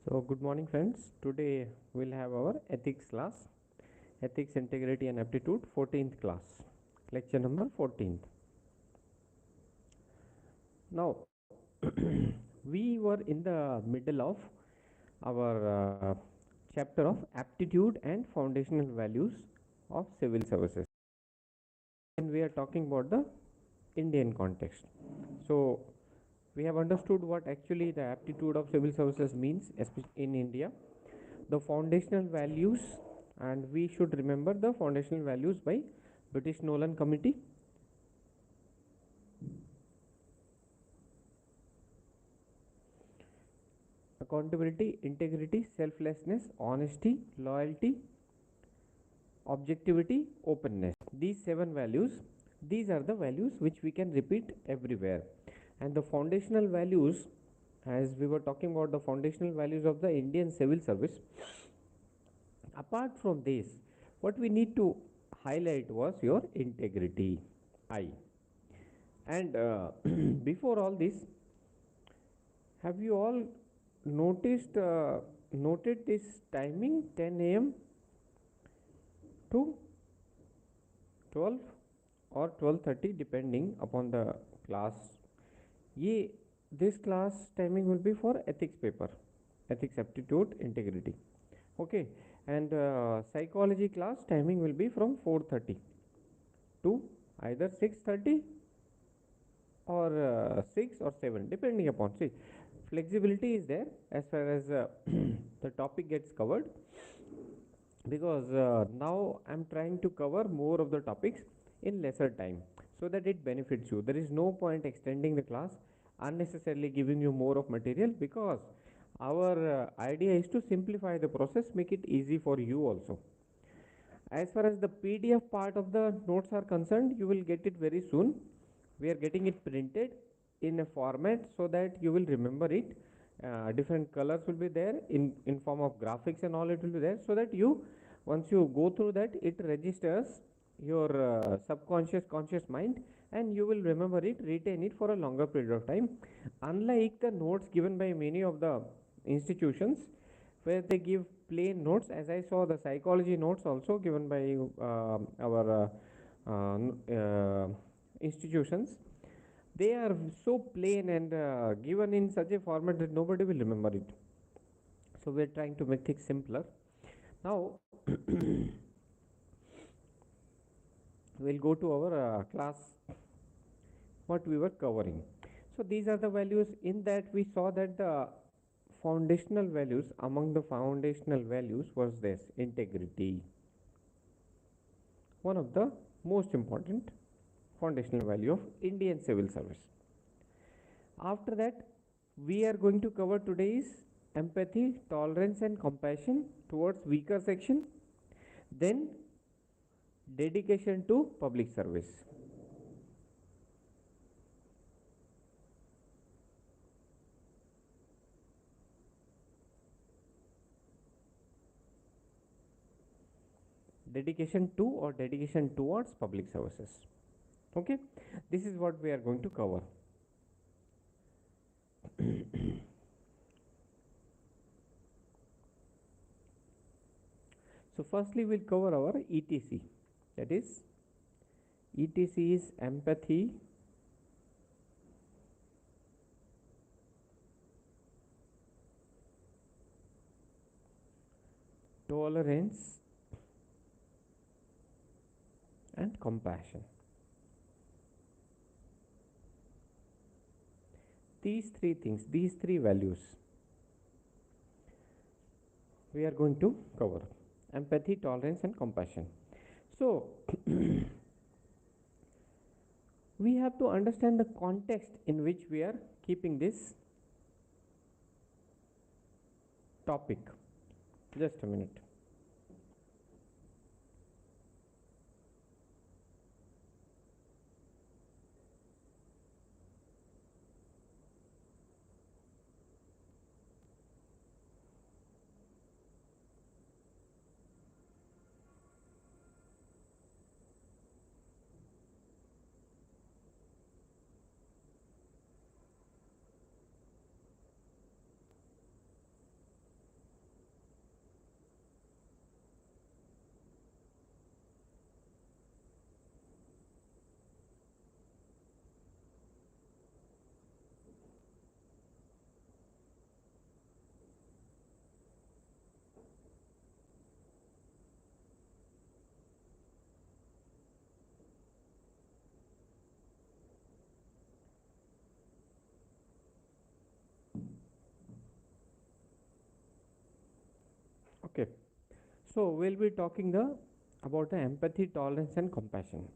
So, good morning, friends. Today we'll have our ethics class, ethics, integrity, and aptitude, 14th class, lecture number 14th. Now, we were in the middle of our chapter of aptitude and foundational values of civil services, and we are talking about the Indian context. So, we have understood what actually the aptitude of civil services means, especially in India, the foundational values, and we should remember the foundational values by British Nolan Committee. Accountability, integrity, selflessness, honesty, loyalty, objectivity, openness. These 7 values, these are the values which we can repeat everywhere. And the foundational values, as we were talking about the foundational values of the Indian civil service, apart from this, what we need to highlight was your integrity. I. And before all this, have you all noted this timing 10 a.m. to 12 or 12:30 depending upon the class. Ye this class timing will be for ethics paper, ethics aptitude integrity. Okay, and psychology class timing will be from 4:30 to either 6:30 or 6 or 7 depending upon, see, flexibility is there as far as the topic gets covered, because now I'm trying to cover more of the topics in lesser time so that it benefits you. There is no point extending the class unnecessarily, giving you more of material, because our idea is to simplify the process, make it easy for you also. As far as the PDF part of the notes are concerned, you will get it very soon. We are getting it printed in a format so that you will remember it. Different colors will be there in form of graphics and all, it will be there, so that you, once you go through that, it registers your subconscious conscious mind, and you will remember it, retain it for a longer period of time. Unlike the notes given by many of the institutions, where they give plain notes, as I saw the psychology notes also given by our institutions, they are so plain and given in such a format that nobody will remember it. So we are trying to make things simpler. Now we'll go to our class, what we were covering. So these are the values. In that we saw that the foundational values, among the foundational values was this integrity, one of the most important foundational value of Indian civil service. After that, we are going to cover today's empathy, tolerance, and compassion towards weaker section. Then, dedication to public service. Dedication to or dedication towards public services. Okay, this is what we are going to cover. So, firstly, we'll cover our ETC, that is, ETC is empathy, tolerance, and compassion. These three things, these three values, we are going to cover: empathy, tolerance, and compassion. So, we have to understand the context in which we are keeping this topic. Just a minute. Okay, so we'll be talking the about the empathy, tolerance, and compassion.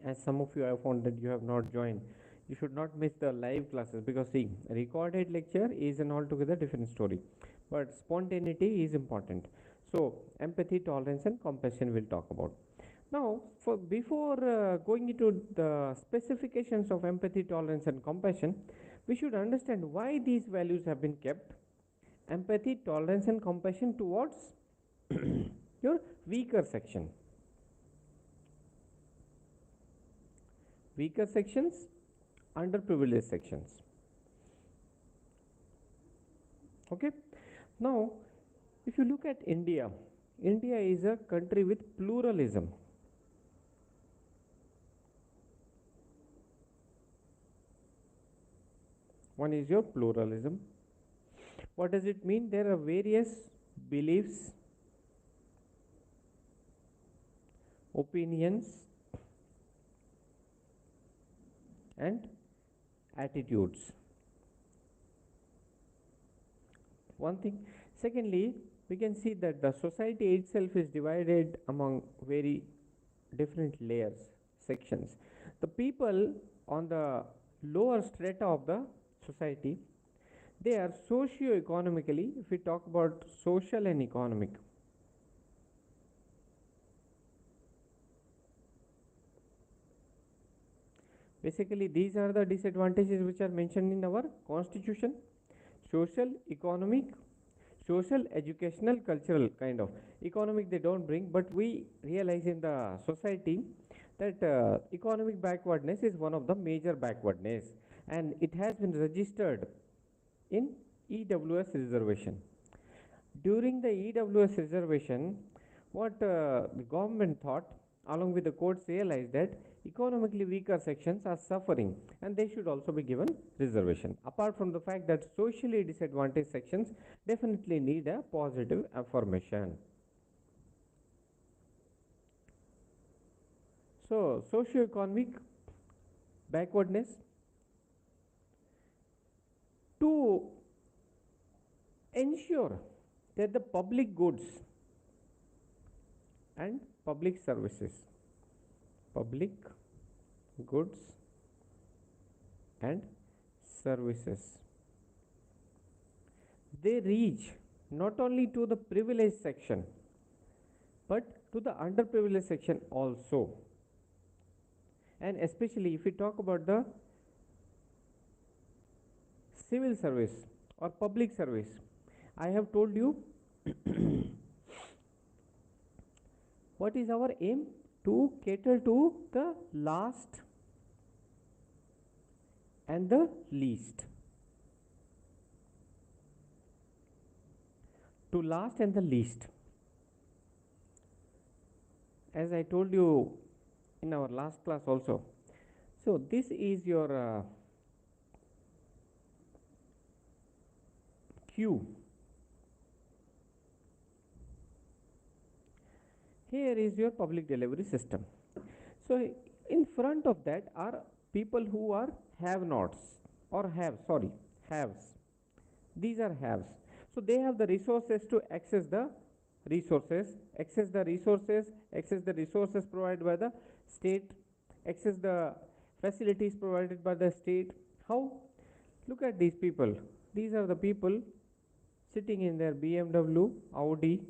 As some of you have found that you have not joined, you should not miss the live classes, because see, recorded lecture is an altogether different story, but spontaneity is important. So empathy, tolerance, and compassion we'll talk about. Now, for before going into the specifications of empathy, tolerance, and compassion, we should understand why these values have been kept. Empathy, tolerance, and compassion towards your weaker section. Weaker sections, underprivileged sections. Okay. Now, if you look at India, India is a country with pluralism. One is your pluralism. What does it mean? There are various beliefs, opinions, and attitudes. One thing. Secondly, we can see that the society itself is divided among very different layers, sections. The people on the lower strata of the society, they are socio-economically, if we talk about social and economic, basically these are the disadvantages which are mentioned in our constitution: social, economic, social, educational, cultural, kind of. Economic they don't bring, but we realize in the society that economic backwardness is one of the major backwardness, and it has been registered in EWS reservation. During the EWS reservation, what the government thought, along with the courts, realized that economically weaker sections are suffering and they should also be given reservation. Apart from the fact that socially disadvantaged sections definitely need a positive affirmation. So, socio-economic backwardness, to ensure that the public goods and public services, public goods and services, they reach not only to the privileged section but to the underprivileged section also. And especially if we talk about the civil service or public service, I have told you what is our aim: to cater to the last and the least. To last and the least. As I told you in our last class also. So this is your queue. Here is your public delivery system. So in front of that are people who are have nots, or have, sorry, haves. These are haves. So they have the resources to access the resources, access the resources provided by the state, access the facilities provided by the state. How? Look at these people. These are the people sitting in their BMW, Audi.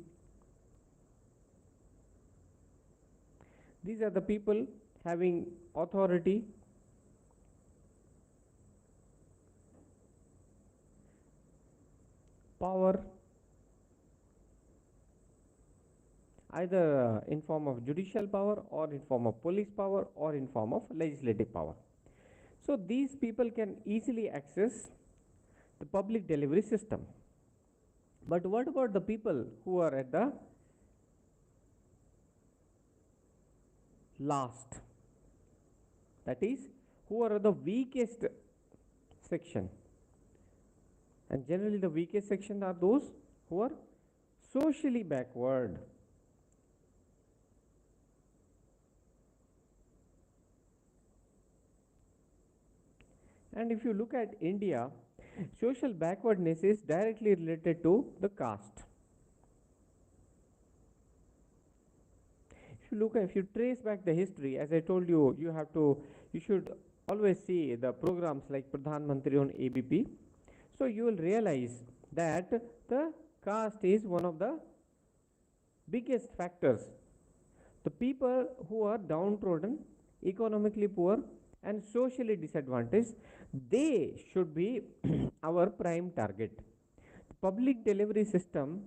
These are the people having authority, power, either in form of judicial power, or in form of police power, or in form of legislative power. So these people can easily access the public delivery system. But what about the people who are at the last? That is, who are the weakest section? And generally the weakest section are those who are socially backward. And if you look at India, social backwardness is directly related to the caste. if you look at, if you trace back the history, as I told you, you should always see the programs like Pradhan Mantri on ABP. So you will realize that the caste is one of the biggest factors. The people who are downtrodden, economically poor, and socially disadvantaged, they should be our prime target. The public delivery system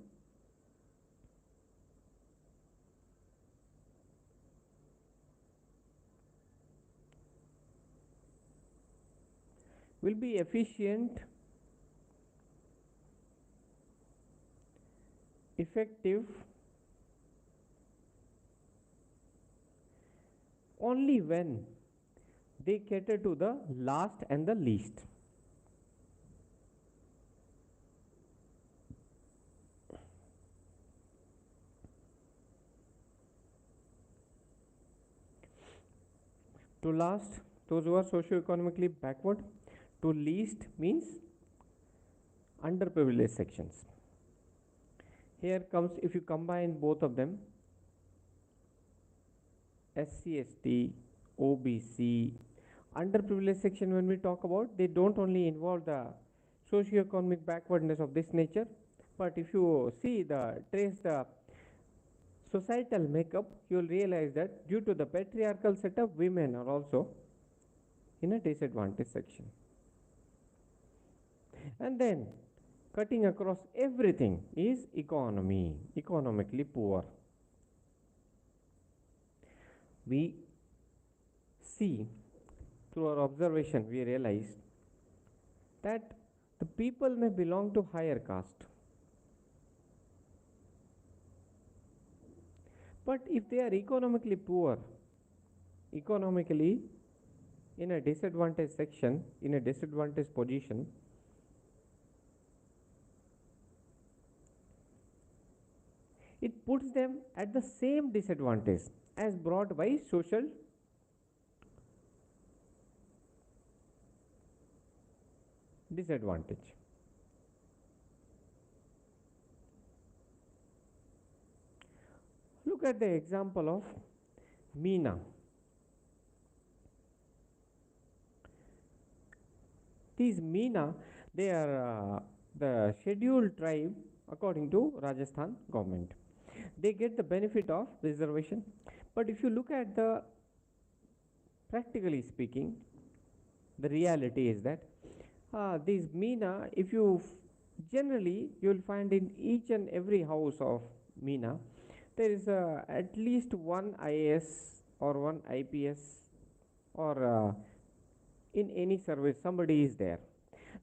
will be efficient, effective only when they cater to the last and the least. To last, those who are socio-economically backward. To least means underprivileged sections. Here comes, if you combine both of them, SC, ST, OBC, underprivileged section, when we talk about, they don't only involve the socio-economic backwardness of this nature, but if you see the trace the societal makeup, you will realize that due to the patriarchal setup, women are also in a disadvantaged section. And then cutting across everything is economy, economically poor. We see through our observation, we realize that the people may belong to higher caste, but if they are economically poor, economically in a disadvantaged section, in a disadvantaged position, it puts them at the same disadvantage as brought by social disadvantage. Look at the example of Meena. These Meena, they are the scheduled tribe according to Rajasthan government. They get the benefit of reservation, but if you look at the practically speaking, the reality is that these Meena, if you generally you will find in each and every house of Meena, there is at least one IAS or one IPS or in any service somebody is there.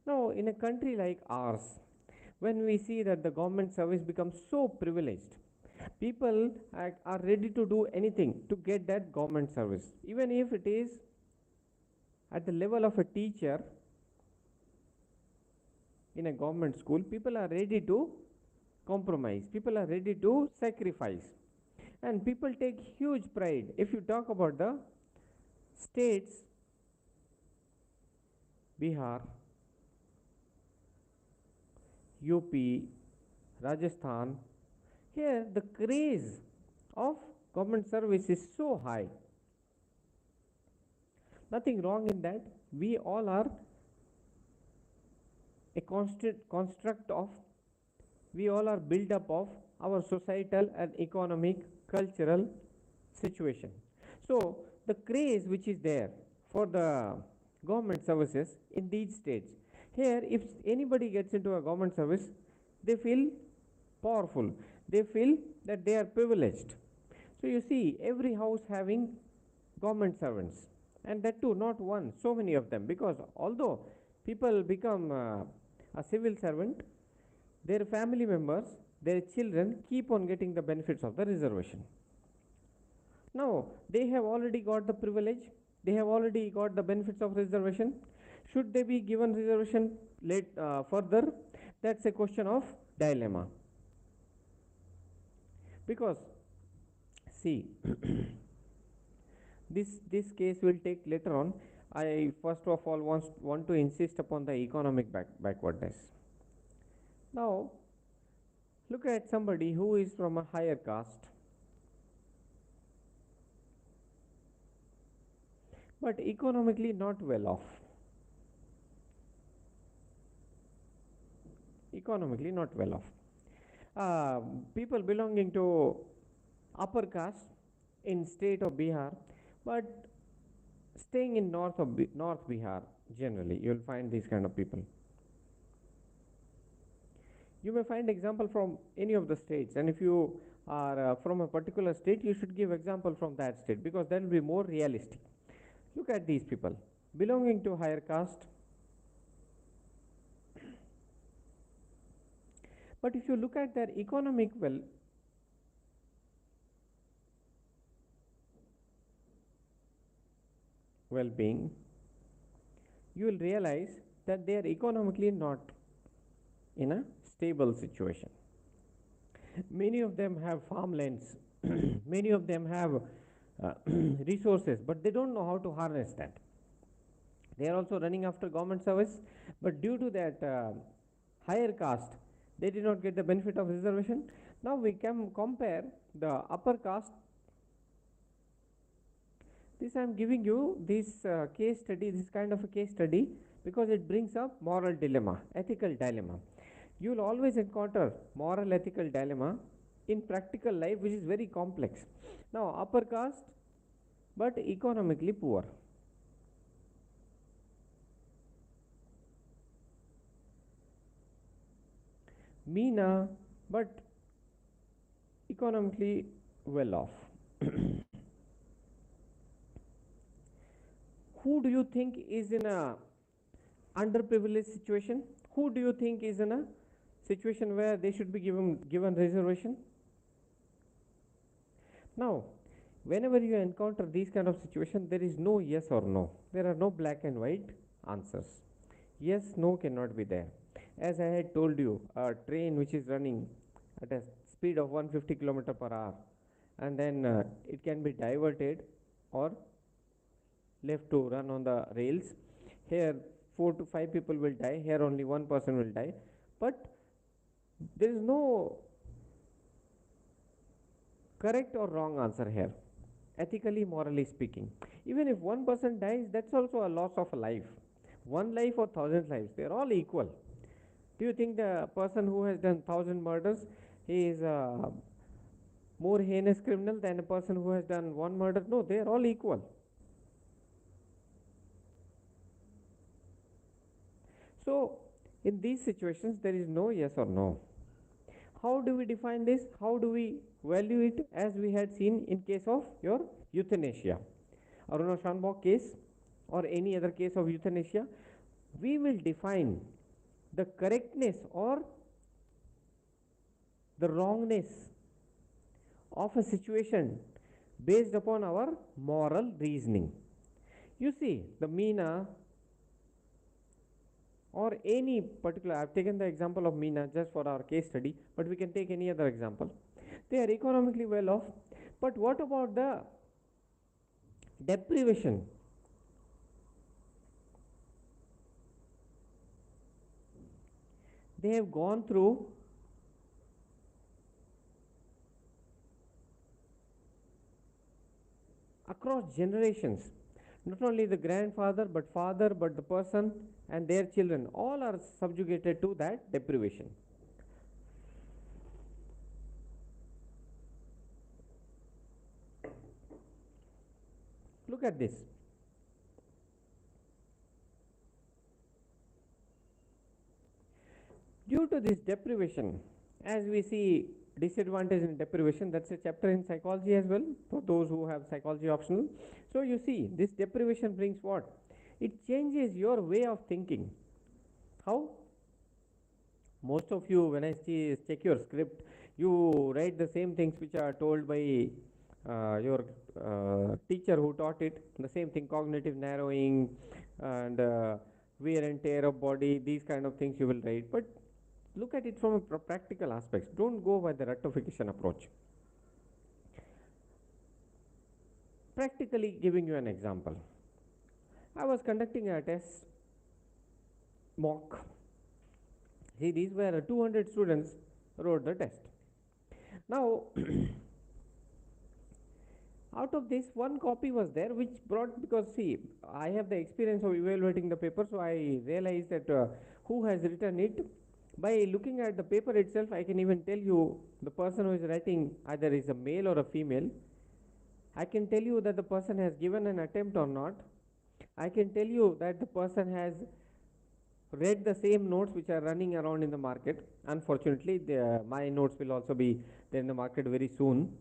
Now, in a country like ours, when we see that the government service becomes so privileged, people are ready to do anything to get that government service, even if it is at the level of a teacher in a government school. People are ready to compromise, people are ready to sacrifice, and people take huge pride. If you talk about the states, Bihar, UP, Rajasthan, here the craze of government service is so high. Nothing wrong in that. We all are a constant construct of, we all are built up of our societal and economic, cultural situation. So the craze which is there for the government services in these states, here if anybody gets into a government service, they feel powerful, they feel that they are privileged. So you see every house having government servants, and that too not one, so many of them, because although people become a civil servant, their family members, their children keep on getting the benefits of the reservation. Now they have already got the privilege, they have already got the benefits of reservation. Should they be given reservation further? That's a question of dilemma. Because see, this case will take later on. I first of all want to insist upon the economic backwardness. Now look at somebody who is from a higher caste. but economically not well off. Economically not well off. People belonging to upper caste in state of Bihar, but staying in North Bihar generally, you will find these kind of people. You may find example from any of the states, and if you are from a particular state, you should give example from that state because that will be more realistic. Look at these people belonging to higher caste, but if you look at their economic well-being, you will realize that they are economically not in a stable situation. Many of them have farmlands, many of them have resources, but they don't know how to harness that. They are also running after government service, but due to that higher caste, they did not get the benefit of reservation. Now we can compare the upper caste. This I am giving you this case study, this kind of a case study, because it brings up moral dilemma, ethical dilemma. You will always encounter moral ethical dilemma in practical life, which is very complex. Now, upper caste, but economically poor. Meena, but economically well off. Who do you think is in a underprivileged situation? Who do you think is in a situation where they should be given reservation? Now, whenever you encounter these kind of situations, there is no yes or no. There are no black and white answers. Yes, no cannot be there. As I had told you, a train which is running at a speed of 150 km per hour, and then it can be diverted or left to run on the rails. Here, 4 to 5 people will die. Here, only one person will die. But there is no correct or wrong answer here, ethically, morally speaking. Even if one person dies, that's also a loss of a life. One life or thousand lives, they're all equal. Do you think the person who has done 1,000 murders, he is a more heinous criminal than a person who has done one murder? No, they are all equal. So, in these situations, there is no yes or no. How do we define this? How do we value it, as we had seen in case of your euthanasia, Aruna Shanbok case, or any other case of euthanasia? We will define the correctness or the wrongness of a situation based upon our moral reasoning. You see, the Meena or any particular, I have taken the example of Meena just for our case study, but we can take any other example. They are economically well off, but what about the deprivation? They have gone through across generations. Not only the grandfather, but father, but the person and their children, all are subjugated to that deprivation. Look at this. Due to this deprivation, as we see disadvantage in deprivation, that's a chapter in psychology as well for those who have psychology optional. So you see, this deprivation brings what? It changes your way of thinking. How? Most of you, when I see, check your script, you write the same things which are told by your teacher who taught it. The same thing, cognitive narrowing and wear and tear of body, these kind of things you will write. But look at it from a practical aspects. Don't go by the rectification approach. Practically giving you an example. I was conducting a test mock. See, these were 200 students wrote the test. Now, Out of this, one copy was there which brought, because see, I have the experience of evaluating the paper, so I realized that who has written it. By looking at the paper itself, I can even tell you the person who is writing either is a male or a female. I can tell you that the person has given an attempt or not. I can tell you that the person has read the same notes which are running around in the market. Unfortunately, my notes will also be there in the market very soon,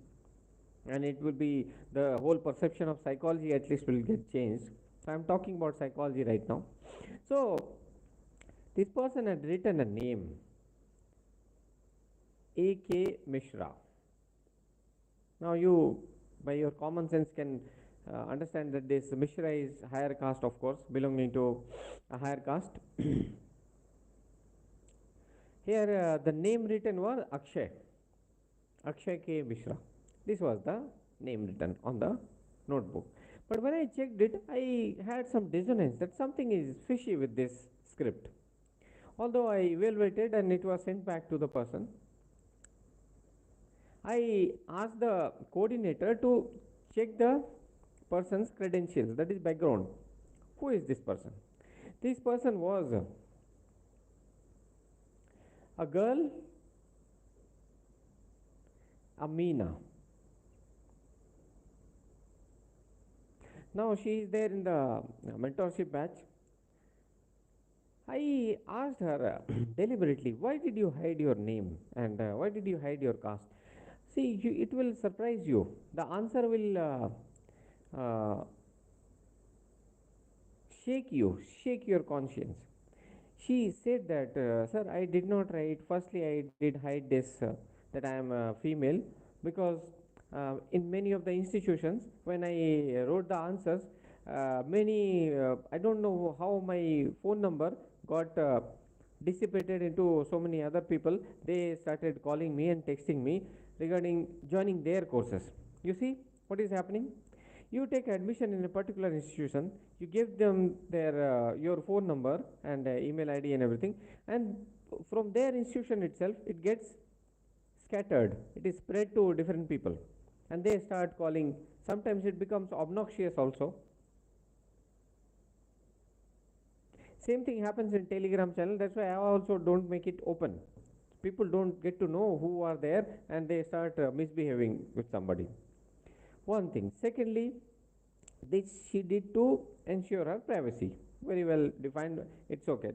and it will be, the whole perception of psychology at least will get changed. So I'm talking about psychology right now. So this person had written a name, A.K. Mishra. Now you, by your common sense, can understand that this Mishra is higher caste, of course, belonging to a higher caste. Here the name written was Akshay, Akshay K. Mishra. This was the name written on the notebook. But when I checked it, I had some dissonance that something is fishy with this script. Although I evaluated and it was sent back to the person, I asked the coordinator to check the person's credentials, that is background. Who is this person? This person was a girl, Amina. Now she is there in the mentorship batch. I asked her deliberately, why did you hide your name and why did you hide your caste? See, it will surprise you. The answer will shake your conscience. She said that, sir, I did not write. Firstly, I did hide this that I am a female, because in many of the institutions, when I wrote the answers, I don't know how my phone number got dissipated into so many other people. They started calling me and texting me regarding joining their courses. You see what is happening? You take admission in a particular institution, you give them their your phone number and email ID and everything, and from their institution itself it gets scattered, it is spread to different people, and they start calling. Sometimes it becomes obnoxious also. Same thing happens in Telegram channel. That's why I also don't make it open. People don't get to know who are there, and they start misbehaving with somebody. One thing. Secondly, this she did to ensure her privacy. Very well defined. It's okay.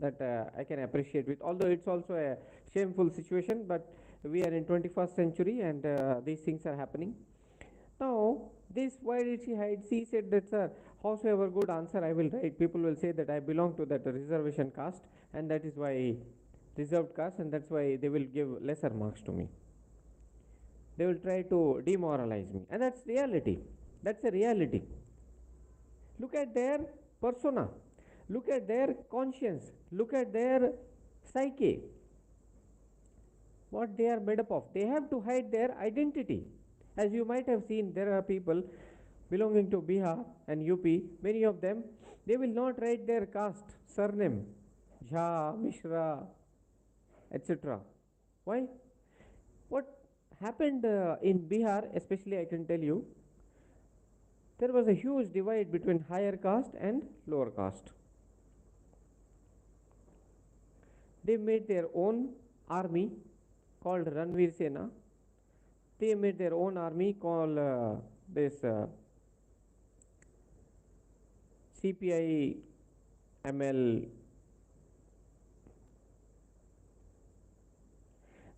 That I can appreciate with. Although it's also a shameful situation, but we are in 21st century, and these things are happening. Now, this, why did she hide? She said that, sir, howsoever good answer I will write, people will say that I belong to that reservation caste, and that is why reserved caste, and that's why they will give lesser marks to me. They will try to demoralize me, and that's reality. That's a reality. Look at their persona, look at their conscience, look at their psyche, what they are made up of. They have to hide their identity. As you might have seen, there are people belonging to Bihar and UP, many of them, they will not write their caste, surname, Jha, Mishra, etc. Why? What happened in Bihar, especially, I can tell you, there was a huge divide between higher caste and lower caste. They made their own army called Ranveer Sena. They made their own army called this CPI ML.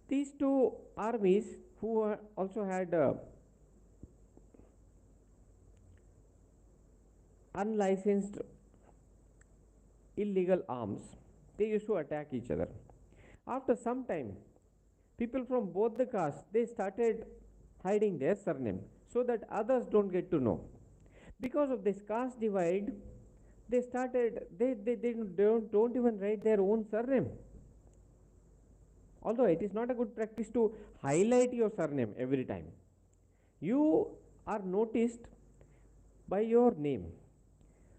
These two armies, who also had unlicensed illegal arms, they used to attack each other. After some time, people from both the castes, they started hiding their surname so that others don't get to know. Because of this caste divide, they don't even write their own surname. Although it is not a good practice to highlight your surname every time. You are noticed by your name.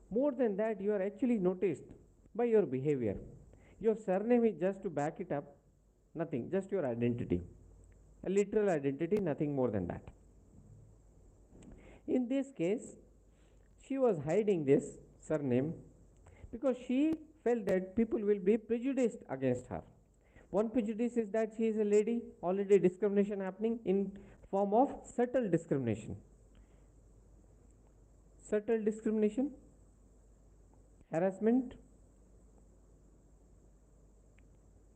More than that, you are actually noticed by your behavior. Your surname is just to back it up, nothing, just your identity. A literal identity, nothing more than that. In this case, she was hiding this surname because she felt that people will be prejudiced against her. One prejudice is that she is a lady, already discrimination happening in form of subtle discrimination. Subtle discrimination, harassment,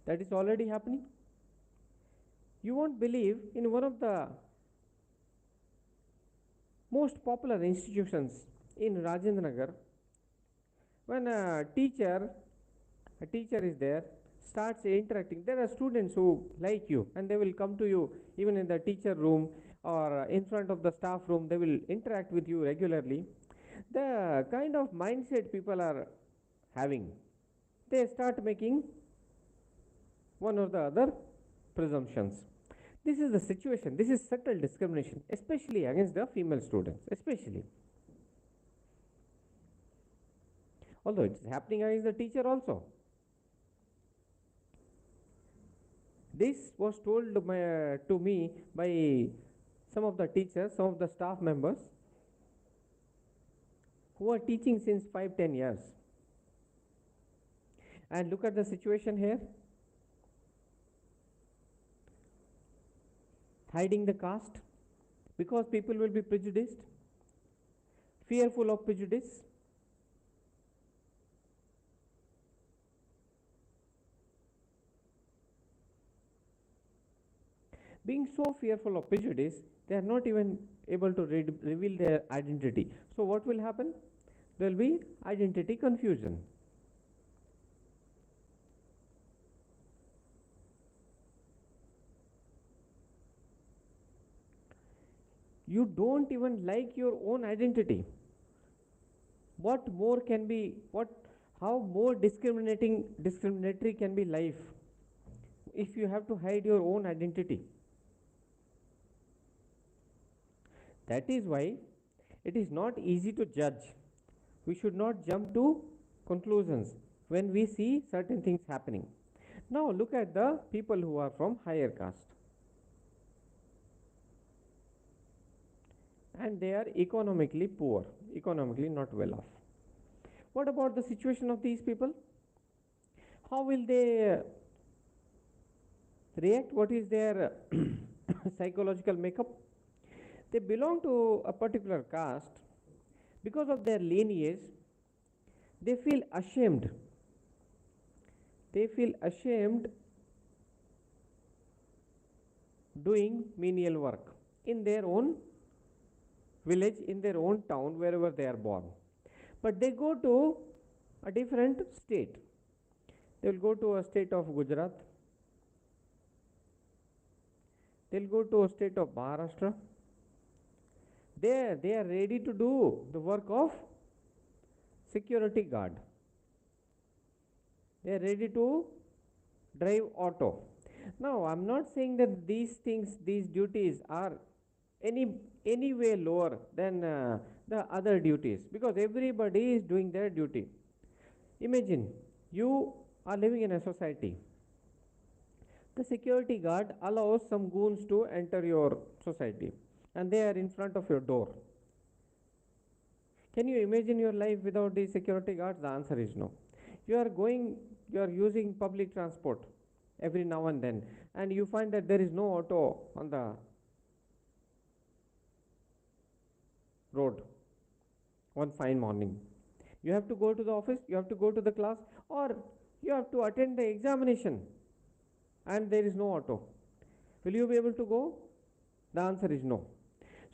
that is already happening. You won't believe, in one of the most popular institutions in Rajendra Nagar, when a teacher is there, starts interacting, there are students who like you and they will come to you even in the teacher room or in front of the staff room, they will interact with you regularly. The kind of mindset people are having, they start making one or the other presumptions. This is the situation. This is subtle discrimination, especially against the female students, especially. Although it is happening against the teacher also. This was told to me by some of the teachers, some of the staff members who are teaching since 5-10 years. And look at the situation here. Hiding the caste because people will be prejudiced, fearful of prejudice. Being so fearful of prejudice, they are not even able to reveal their identity. So, what will happen? There will be identity confusion. You don't even like your own identity. What more can be, how more discriminatory can be life if you have to hide your own identity? That is why it is not easy to judge. We should not jump to conclusions when we see certain things happening. Now look at the people who are from higher caste, and they are economically poor, economically not well off. What about the situation of these people? How will they react? What is their psychological makeup? They belong to a particular caste. Because of their lineage, they feel ashamed. They feel ashamed doing menial work in their own village, in their own town, wherever they are born. But they go to a different state. They will go to a state of Gujarat. They will go to a state of Maharashtra. There they are ready to do the work of security guard. They are ready to drive auto. Now I am not saying that these things, these duties are any way lower than the other duties, because everybody is doing their duty. Imagine you are living in a society. The security guard allows some goons to enter your society and they are in front of your door. Can you imagine your life without these security guards? The answer is no. You are using public transport every now and then, and you find that there is no auto on the road one fine morning. You have to go to the office, you have to go to the class, or you have to attend the examination, and there is no auto. Will you be able to go? The answer is no.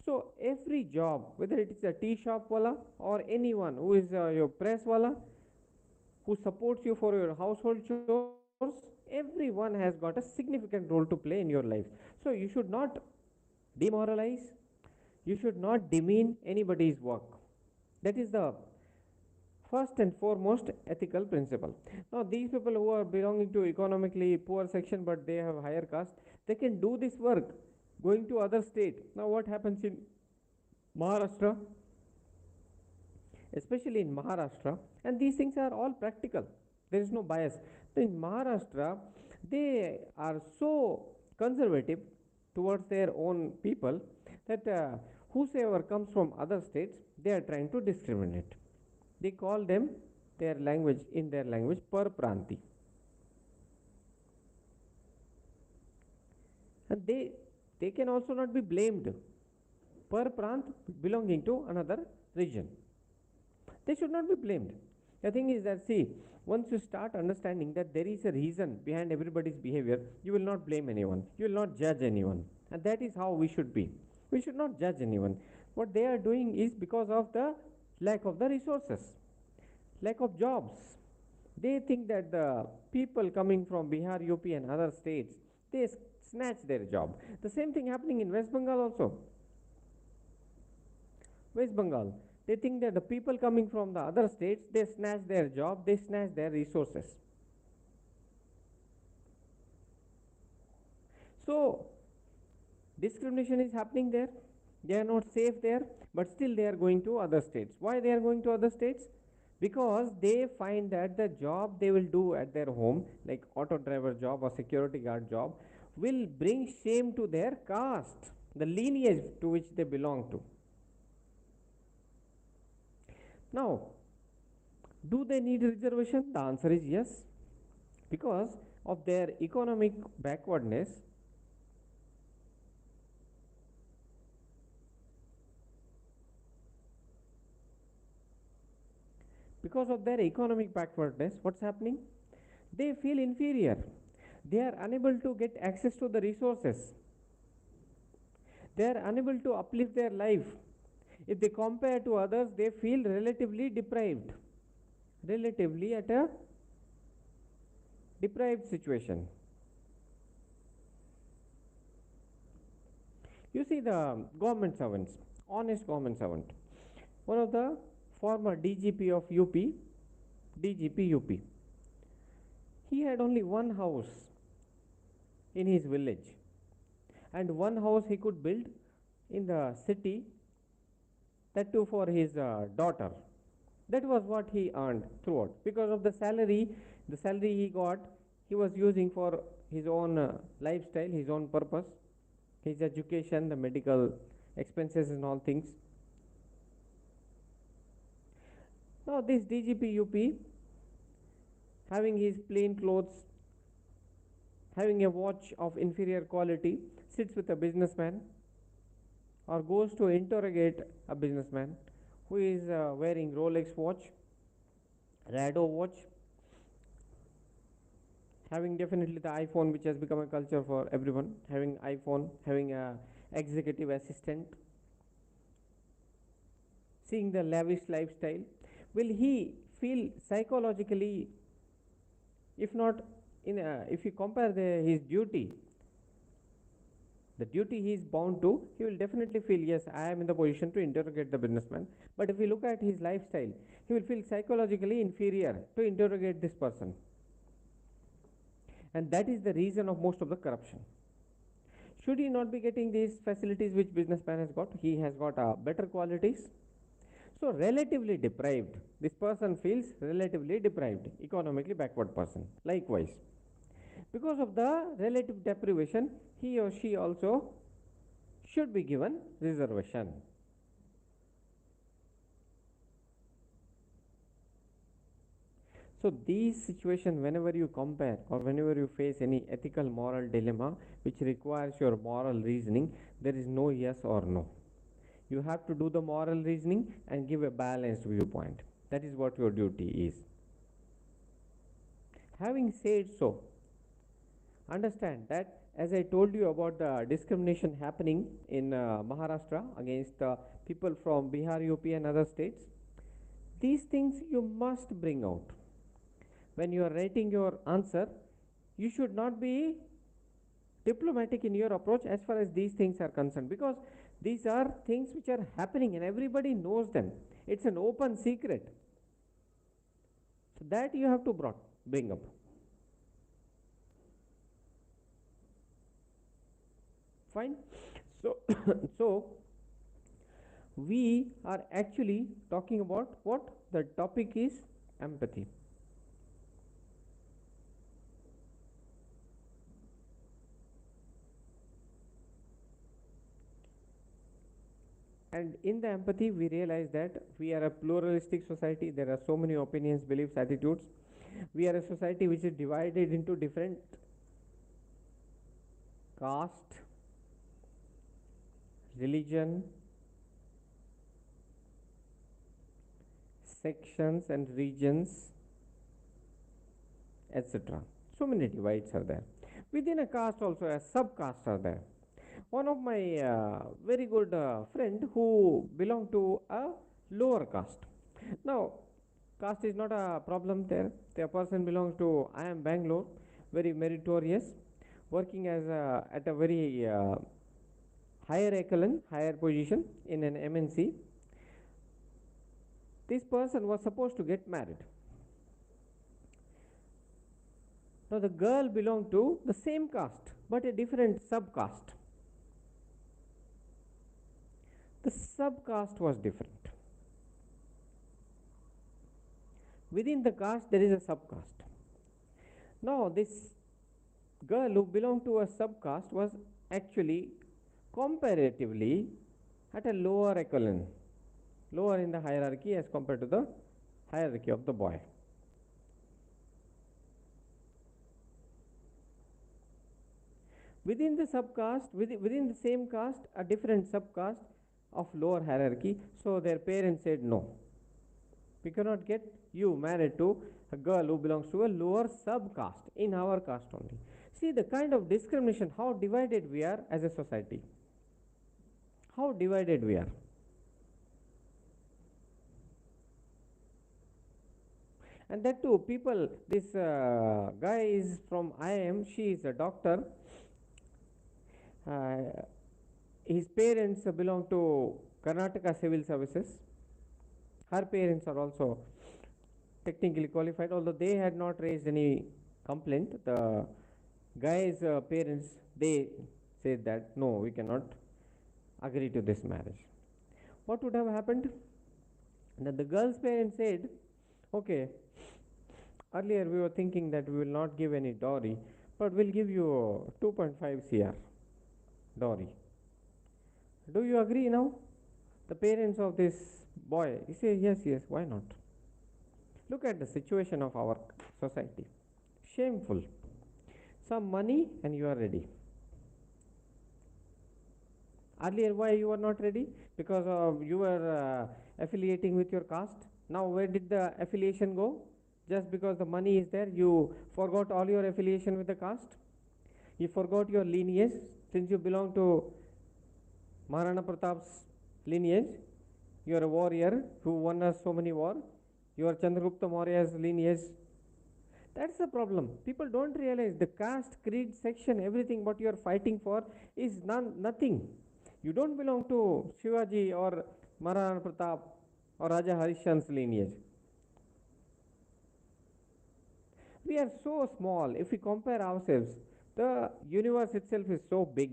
So every job, whether it is a tea shop wala or anyone who is your press wala, who supports you for your household chores, everyone has got a significant role to play in your life. So you should not demoralize, you should not demean anybody's work. That is the first and foremost ethical principle. Now these people who are belonging to economically poor section but they have higher caste, they can do this work going to other state. Now what happens in Maharashtra, especially in Maharashtra, and these things are all practical, there is no bias. In Maharashtra, they are so conservative towards their own people that Whosoever comes from other states, they are trying to discriminate. They call them their language, in their language, Parpranti. And they can also not be blamed. Parprant belonging to another region. They should not be blamed. The thing is that, see, once you start understanding that there is a reason behind everybody's behavior, you will not blame anyone, you will not judge anyone. And that is how we should be. We should not judge anyone. What they are doing is because of the lack of the resources, lack of jobs. They think that the people coming from Bihar, UP, and other states, they snatch their job. The same thing happening in West Bengal also. West Bengal, they think that the people coming from the other states, they snatch their job, they snatch their resources. So, discrimination is happening there. They are not safe there, but still they are going to other states. Why they are going to other states? Because they find that the job they will do at their home, like auto driver job or security guard job, will bring shame to their caste, the lineage to which they belong to. Now, do they need reservation? The answer is yes. Because of their economic backwardness, what's happening? They feel inferior. They are unable to get access to the resources. They are unable to uplift their life. If they compare to others, they feel relatively deprived, relatively at a deprived situation. You see the government servants, honest government servant. One of the former DGP of UP, DGP UP, he had only one house in his village, and one house he could build in the city, that too for his daughter. That was what he earned throughout. Because of the salary he got, he was using for his own lifestyle, his own purpose, his education, the medical expenses and all things. Now this DGP UP, having his plain clothes, having a watch of inferior quality, sits with a businessman or goes to interrogate a businessman who is wearing Rolex watch, Rado watch, having definitely the iPhone, which has become a culture for everyone, having iPhone, having a executive assistant, seeing the lavish lifestyle. Will he feel psychologically, if not if you compare his duty, the duty he is bound to, he will definitely feel, yes, I am in the position to interrogate the businessman. But if you look at his lifestyle, he will feel psychologically inferior to interrogate this person. And that is the reason of most of the corruption. Should he not be getting these facilities which businessman has got? He has got better qualities. So relatively deprived, this person feels relatively deprived, economically backward person. Likewise, because of the relative deprivation, he or she also should be given reservation. So these situations, whenever you compare or whenever you face any ethical moral dilemma which requires your moral reasoning, there is no yes or no. You have to do the moral reasoning and give a balanced viewpoint. That is what your duty is. Having said so, understand that as I told you about the discrimination happening in Maharashtra against people from Bihar, UP, and other states, these things you must bring out. When you are writing your answer, you should not be diplomatic in your approach as far as these things are concerned, because these are things which are happening and everybody knows them. It's an open secret. So that you have to bring up. Fine. So, so we are actually talking about what the topic is: empathy. And in the empathy, we realize that we are a pluralistic society. There are so many opinions, beliefs, attitudes. We are a society which is divided into different caste, religion, sections, and regions, etc. So many divides are there. Within a caste, also a subcaste are there. One of my very good friend who belonged to a lower caste. Now, caste is not a problem there. The person belongs to I am Bangalore, very meritorious, working as at a very higher echelon, higher position in an MNC. This person was supposed to get married. Now the girl belonged to the same caste but a different subcaste. The subcaste was different. Within the caste there is a subcaste. Now this girl who belonged to a subcaste was actually comparatively at a lower echelon, lower in the hierarchy as compared to the hierarchy of the boy. Within the subcaste, within the same caste, a different subcaste of lower hierarchy, so their parents said no. We cannot get you married to a girl who belongs to a lower subcaste in our caste only. See the kind of discrimination, how divided we are as a society. How divided we are. And that too, people, this guy is from IIM, she is a doctor. Uh, his parents belong to Karnataka Civil Services. Her parents are also technically qualified, although they had not raised any complaint. The guy's parents, they said that no, we cannot agree to this marriage. What would have happened? That the girl's parents said, okay, earlier we were thinking that we will not give any dowry, but we'll give you 2.5 CR dowry. Do you agree now? The parents of this boy, he says, yes, yes, why not? Look at the situation of our society. Shameful. Some money and you are ready. Earlier, why you were not ready? Because you were affiliating with your caste. Now, where did the affiliation go? Just because the money is there, you forgot all your affiliation with the caste. You forgot your lineage. Since you belong to Maharana Pratap's lineage, you are a warrior who won us so many wars. You are Chandragupta Maurya's lineage. That's the problem. People don't realize the caste, creed, section, everything what you are fighting for is nothing. You don't belong to Shivaji or Maharana Pratap or Raja Harishchand's lineage. We are so small. If we compare ourselves, the universe itself is so big.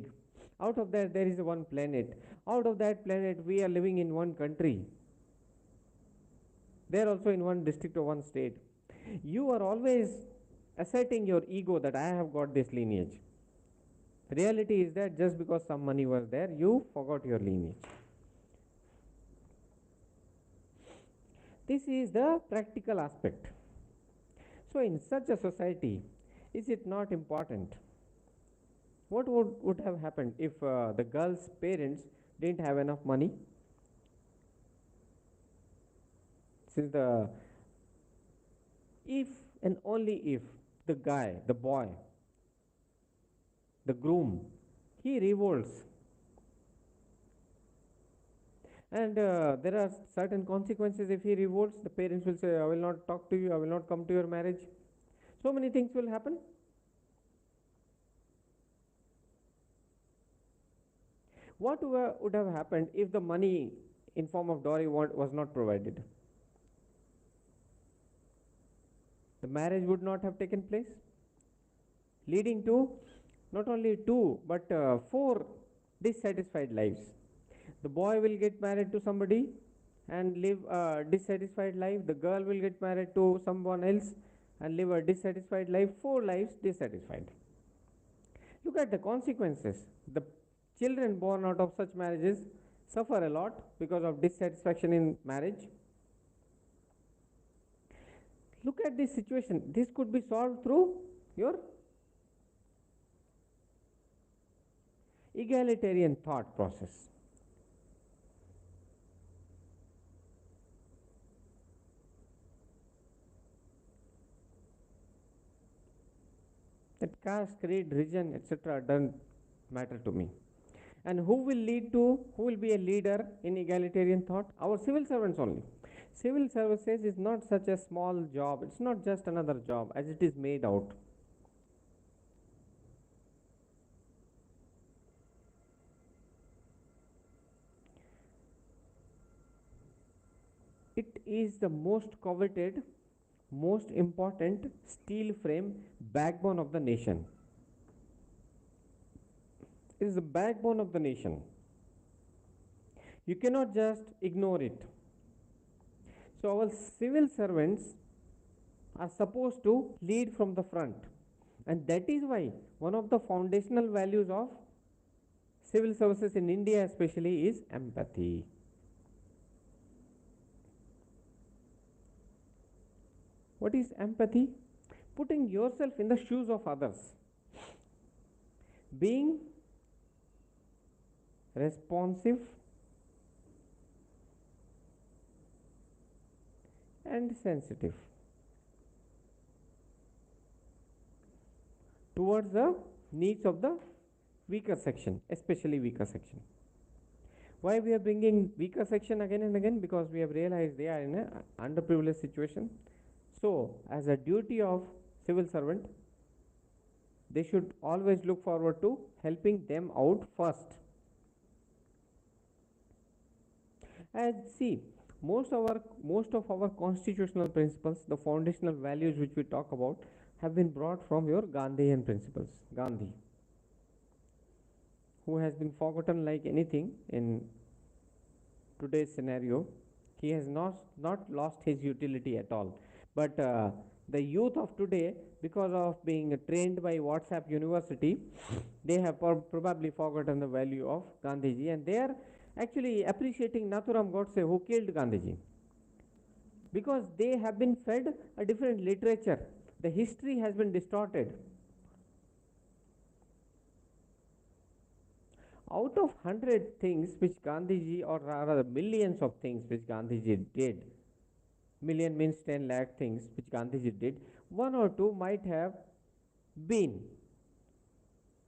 Out of that, there is one planet. Out of that planet, we are living in one country. They are also in one district or one state. You are always asserting your ego that I have got this lineage. Reality is that just because some money was there, you forgot your lineage. This is the practical aspect. So, in such a society, is it not important? What would have happened if the girl's parents didn't have enough money? Since if and only if the guy, the boy, the groom, he revolts. And there are certain consequences if he revolts. The parents will say, I will not talk to you, I will not come to your marriage. So many things will happen. What would have happened if the money in form of dowry was not provided? The marriage would not have taken place, leading to not only two but four dissatisfied lives. The boy will get married to somebody and live a dissatisfied life. The girl will get married to someone else and live a dissatisfied life. Four lives dissatisfied. Look at the consequences. The children born out of such marriages suffer a lot because of dissatisfaction in marriage. Look at this situation. This could be solved through your egalitarian thought process. That caste, creed, religion, etc. doesn't matter to me. And who will be a leader in egalitarian thought? Our civil servants only. Civil services is not such a small job, it's not just another job as it is made out. It is the most coveted, most important steel frame backbone of the nation. It is the backbone of the nation. You cannot just ignore it. So, our civil servants are supposed to lead from the front, and that is why one of the foundational values of civil services in India, especially, is empathy. What is empathy? Putting yourself in the shoes of others, being responsive and sensitive towards the needs of the weaker section, especially weaker section. Why we are bringing weaker section again and again? Because we have realized they are in an underprivileged situation. So, as a duty of civil servant, they should always look forward to helping them out first. As see, most of our constitutional principles, the foundational values which we talk about, have been brought from your Gandhian principles. Gandhi, who has been forgotten like anything in today's scenario, he has not lost his utility at all. But the youth of today, because of being trained by WhatsApp University, they have probably forgotten the value of Gandhiji, and they are actually appreciating Nathuram Godse, who killed Gandhiji, because they have been fed a different literature. The history has been distorted. Out of 100 things which Gandhiji, or rather millions of things which Gandhiji did, million means 10 lakh things which Gandhiji did, one or two might have been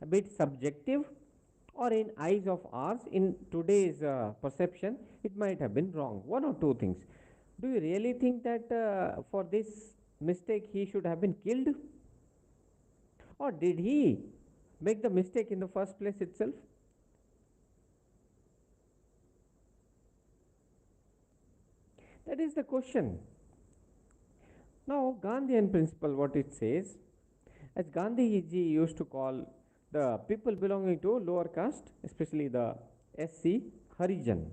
a bit subjective, or in eyes of ours, in today's perception, it might have been wrong. One or two things. Do you really think that for this mistake he should have been killed? Or did he make the mistake in the first place itself? That is the question. Now, Gandhian principle, what it says, as Gandhi ji used to call the people belonging to lower caste, especially the SC, Harijan.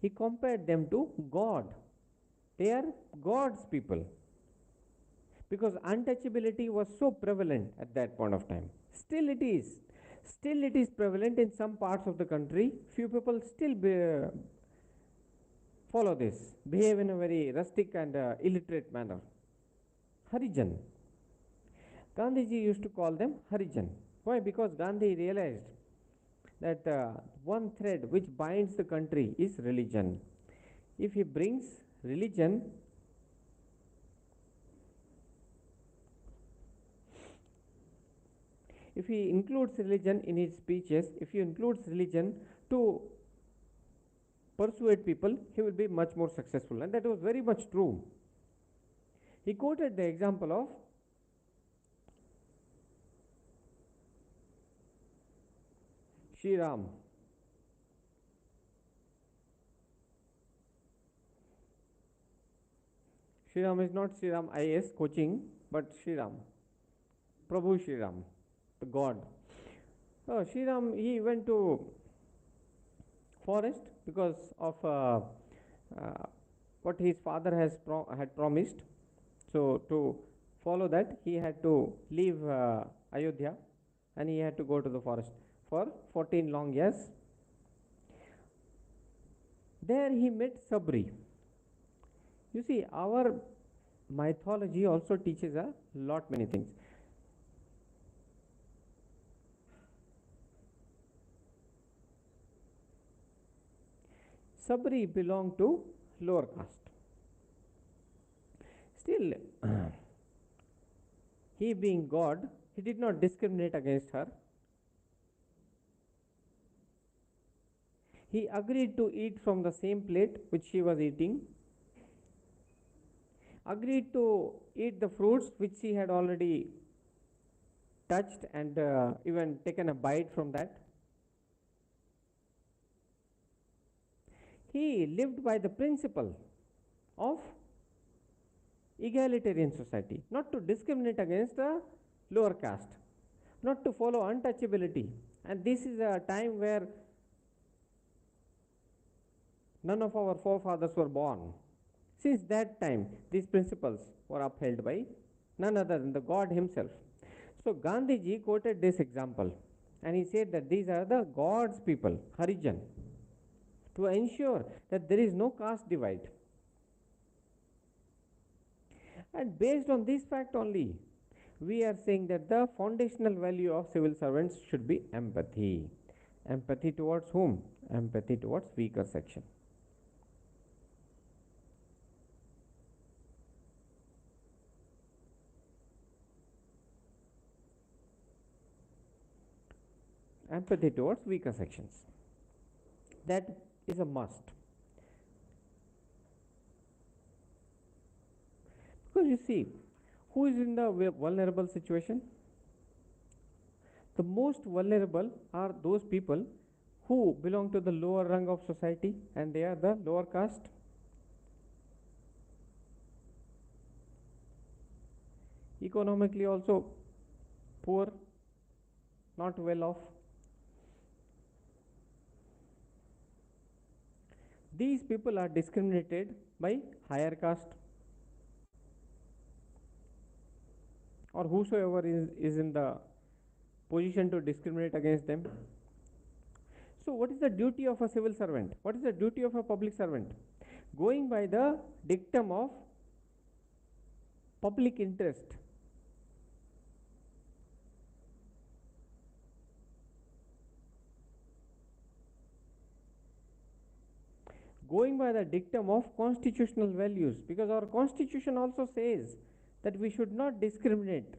He compared them to God. They are God's people, because untouchability was so prevalent at that point of time. Still it is. Still it is prevalent in some parts of the country. Few people still follow this, behave in a very rustic and illiterate manner. Harijan. Gandhiji used to call them Harijan. Why? Because Gandhi realized that one thread which binds the country is religion. If he brings religion, if he includes religion in his speeches, if he includes religion to persuade people, he will be much more successful. And that was very much true. He quoted the example of Sri Ram. Sri Ram is not Sri Ram IS coaching, but Sri Ram, Prabhu Sri Ram, the God. Sri Ram, he went to forest because of what his father had promised. So to follow that, he had to leave Ayodhya, and he had to go to the forest. for 14 long years. There he met Sabri. You see, our mythology also teaches a lot many things. Sabri belonged to lower caste. Still, he being God, he did not discriminate against her. He agreed to eat from the same plate which she was eating, agreed to eat the fruits which she had already touched and even taken a bite from that. He lived by the principle of egalitarian society, not to discriminate against the lower caste, not to follow untouchability. And this is a time where none of our forefathers were born. Since that time, these principles were upheld by none other than the God himself. So Gandhiji quoted this example and he said that these are the God's people, Harijan, to ensure that there is no caste divide. And based on this fact only, we are saying that the foundational value of civil servants should be empathy. Empathy towards whom? Empathy towards weaker section. Empathy towards weaker sections. That is a must. Because you see, who is in the vulnerable situation? The most vulnerable are those people who belong to the lower rung of society and they are the lower caste. Economically also poor, not well off. These people are discriminated by higher caste or whosoever is in the position to discriminate against them. So what is the duty of a civil servant? What is the duty of a public servant? Going by the dictum of public interest. Going by the dictum of constitutional values, because our constitution also says that we should not discriminate.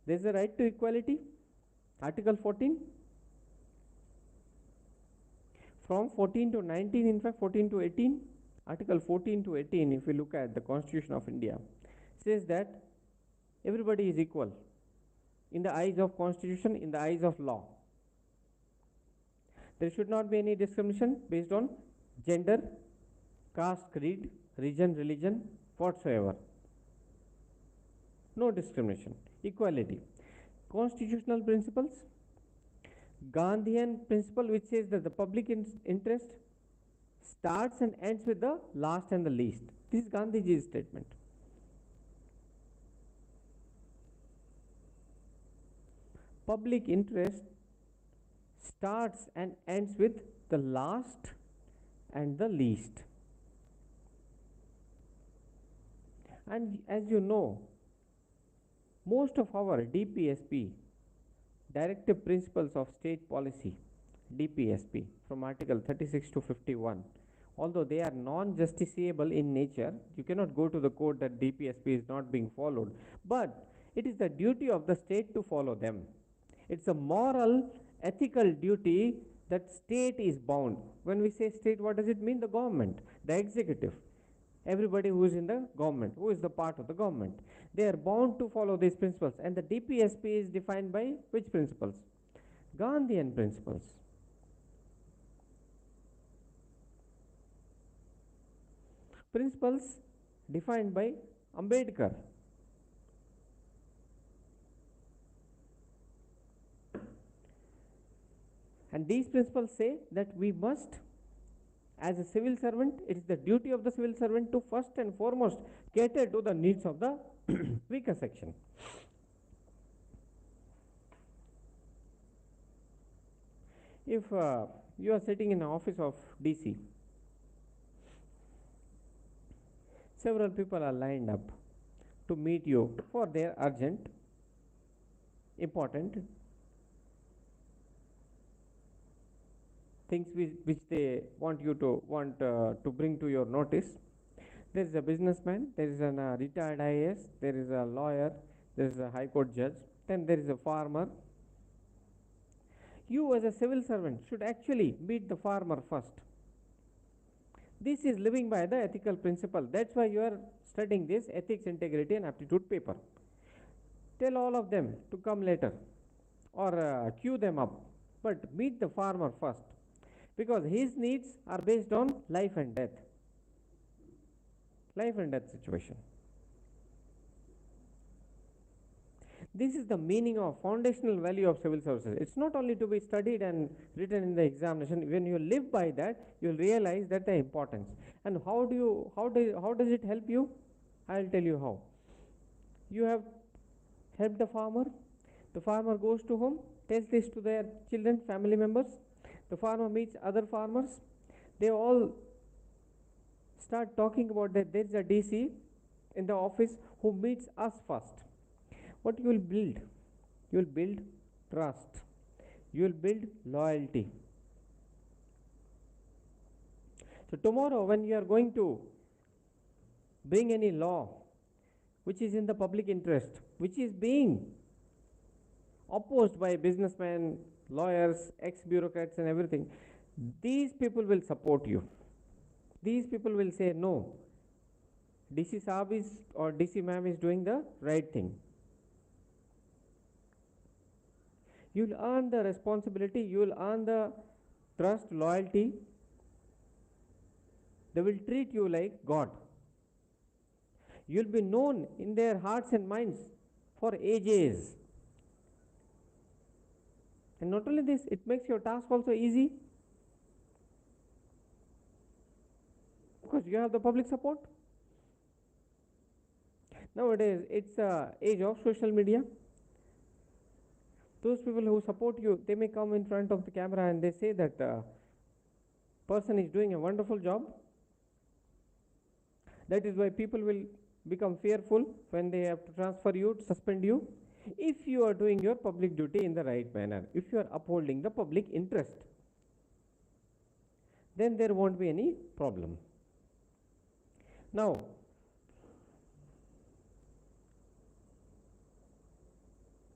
There is a right to equality, Article 14. From 14 to 19, in fact 14 to 18, Article 14 to 18, if we look at the Constitution of India, says that everybody is equal in the eyes of Constitution, in the eyes of law. There should not be any discrimination based on gender, caste, creed, region, religion, whatsoever. No discrimination, equality. Constitutional principles, Gandhian principle which says that the public interest starts and ends with the last and the least. This is Gandhiji's statement. Public interest starts and ends with the last and the least. And as you know, most of our DPSP, Directive Principles of State Policy, DPSP, from Article 36 to 51, although they are non-justiciable in nature, you cannot go to the court that DPSP is not being followed, but it is the duty of the state to follow them. It's a moral, ethical duty that state is bound. When we say state, what does it mean? The government, the executive, everybody who is in the government, who is the part of the government. They are bound to follow these principles. And the DPSP is defined by which principles? Gandhian principles. Principles defined by Ambedkar. And these principles say that we must, as a civil servant, it is the duty of the civil servant to first and foremost cater to the needs of the weaker section. If you are sitting in the office of DC, several people are lined up to meet you for their urgent, important things which they want to bring to your notice. There is a businessman, there is a retired IAS, there is a lawyer, there is a high court judge, then there is a farmer. You as a civil servant should actually meet the farmer first. This is living by the ethical principle. That's why you are studying this ethics, integrity and aptitude paper. Tell all of them to come later or queue them up, but meet the farmer first, because his needs are based on life and death situation. This is the meaning of foundational value of civil services. It's not only to be studied and written in the examination. When you live by that, you'll realize that the importance. And how does it help you? I'll tell you how. You have helped the farmer. The farmer goes to home, tells this to their children, family members. The farmer meets other farmers. They all start talking about that there is a DC in the office who meets us first. What you will build? You will build trust. You will build loyalty. So tomorrow when you are going to bring any law which is in the public interest, which is being opposed by businessmen, lawyers, ex-bureaucrats and everything, these people will support you. These people will say, no, DC Saab is or DC ma'am is doing the right thing. You will earn the responsibility, you will earn the trust, loyalty. They will treat you like God. You will be known in their hearts and minds for ages. And not only this, it makes your task also easy, because you have the public support. Nowadays, it's age of social media. Those people who support you, they may come in front of the camera and they say that person is doing a wonderful job. That is why people will become fearful when they have to transfer you, to suspend you. If you are doing your public duty in the right manner, if you are upholding the public interest, then there won't be any problem. Now,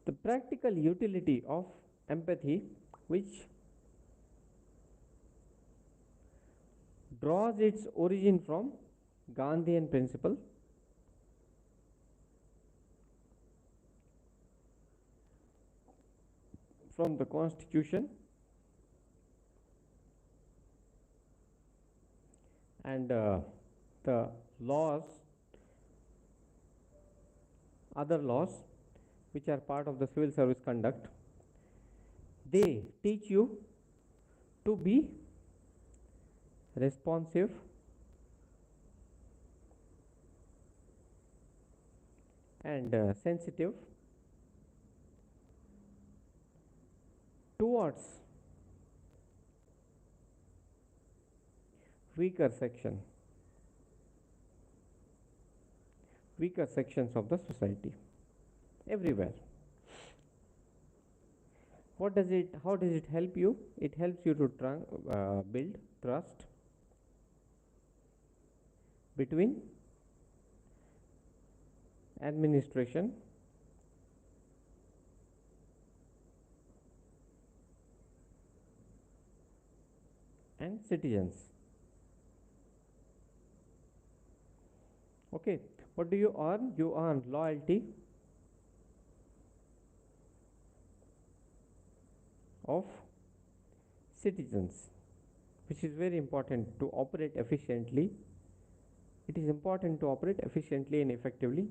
the practical utility of empathy, which draws its origin from Gandhian principle, from the Constitution, and the laws, other laws which are part of the civil service conduct. They teach you to be responsive, and sensitive towards weaker sections of the society everywhere. How does it help you? It helps you to build trust between administration and citizens. Okay, what do you earn? You earn loyalty of citizens, which is very important to operate efficiently. It is important to operate efficiently and effectively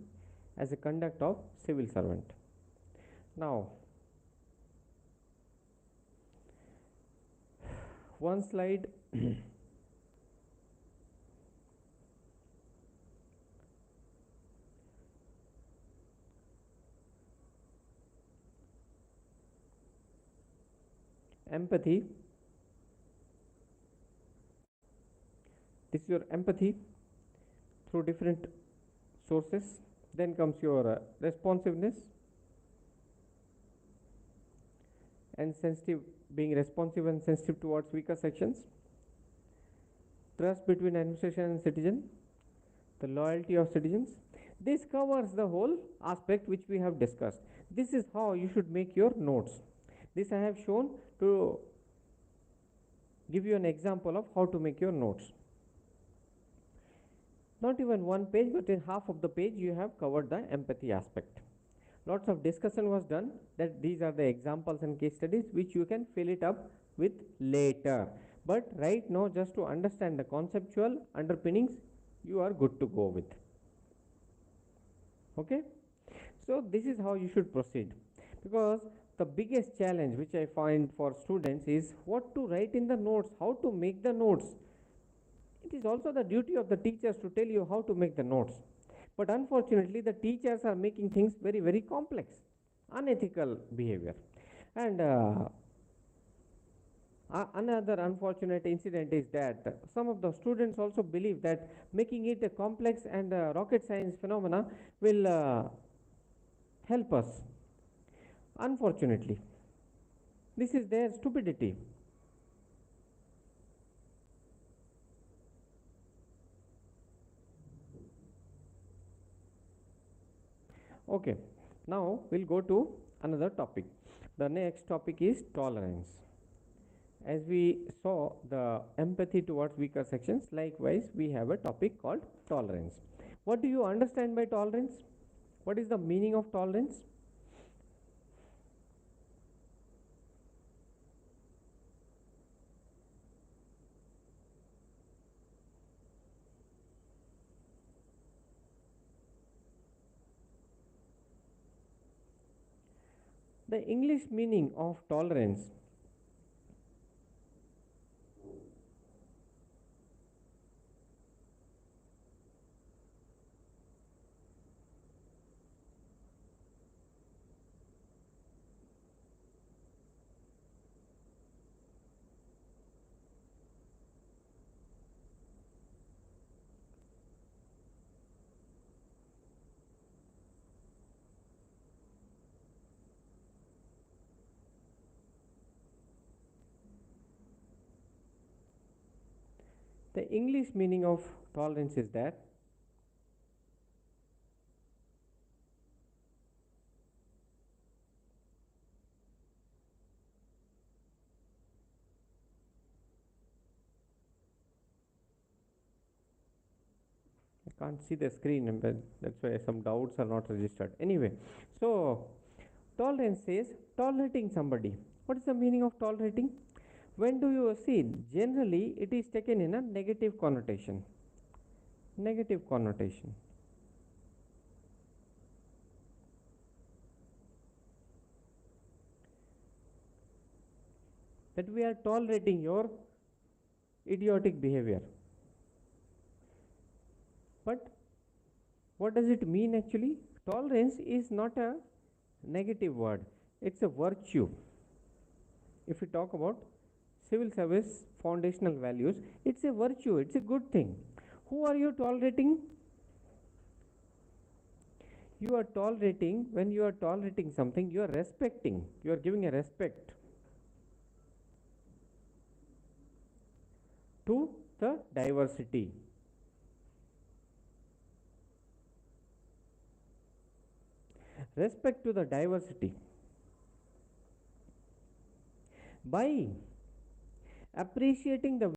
as a conduct of civil servant. Now, one slide empathy This is your empathy through different sources. Then comes your responsiveness and sensitive, being responsive and sensitive towards weaker sections. Trust between administration and citizen, the loyalty of citizens. This covers the whole aspect which we have discussed. This is how you should make your notes. This I have shown to give you an example of how to make your notes. Not even one page, but in half of the page you have covered the empathy aspect. Lots of discussion was done that these are the examples and case studies which you can fill it up with later. But right now, just to understand the conceptual underpinnings, you are good to go with. Okay? So this is how you should proceed, because the biggest challenge which I find for students is what to write in the notes, how to make the notes. It is also the duty of the teachers to tell you how to make the notes. But unfortunately, the teachers are making things very, very complex, unethical behavior. And another unfortunate incident is that some of the students also believe that making it a complex and rocket science phenomena will help us. Unfortunately, this is their stupidity. Okay, now we'll go to another topic. The next topic is tolerance. As we saw the empathy towards weaker sections, likewise we have a topic called tolerance. What do you understand by tolerance? What is the meaning of tolerance? The English meaning of tolerance. The English meaning of tolerance is that I can't see the screen, and that's why some doubts are not registered. Anyway, so tolerance says tolerating somebody. What is the meaning of tolerating? When do you see? Generally, it is taken in a negative connotation. Negative connotation. That we are tolerating your idiotic behavior. But what does it mean actually? Tolerance is not a negative word, it's a virtue. If we talk about civil service foundational values, it's a virtue, it's a good thing. Who are you tolerating? You are tolerating, when you are tolerating something, you are respecting, you are giving a respect to the diversity. Respect to the diversity. By appreciating the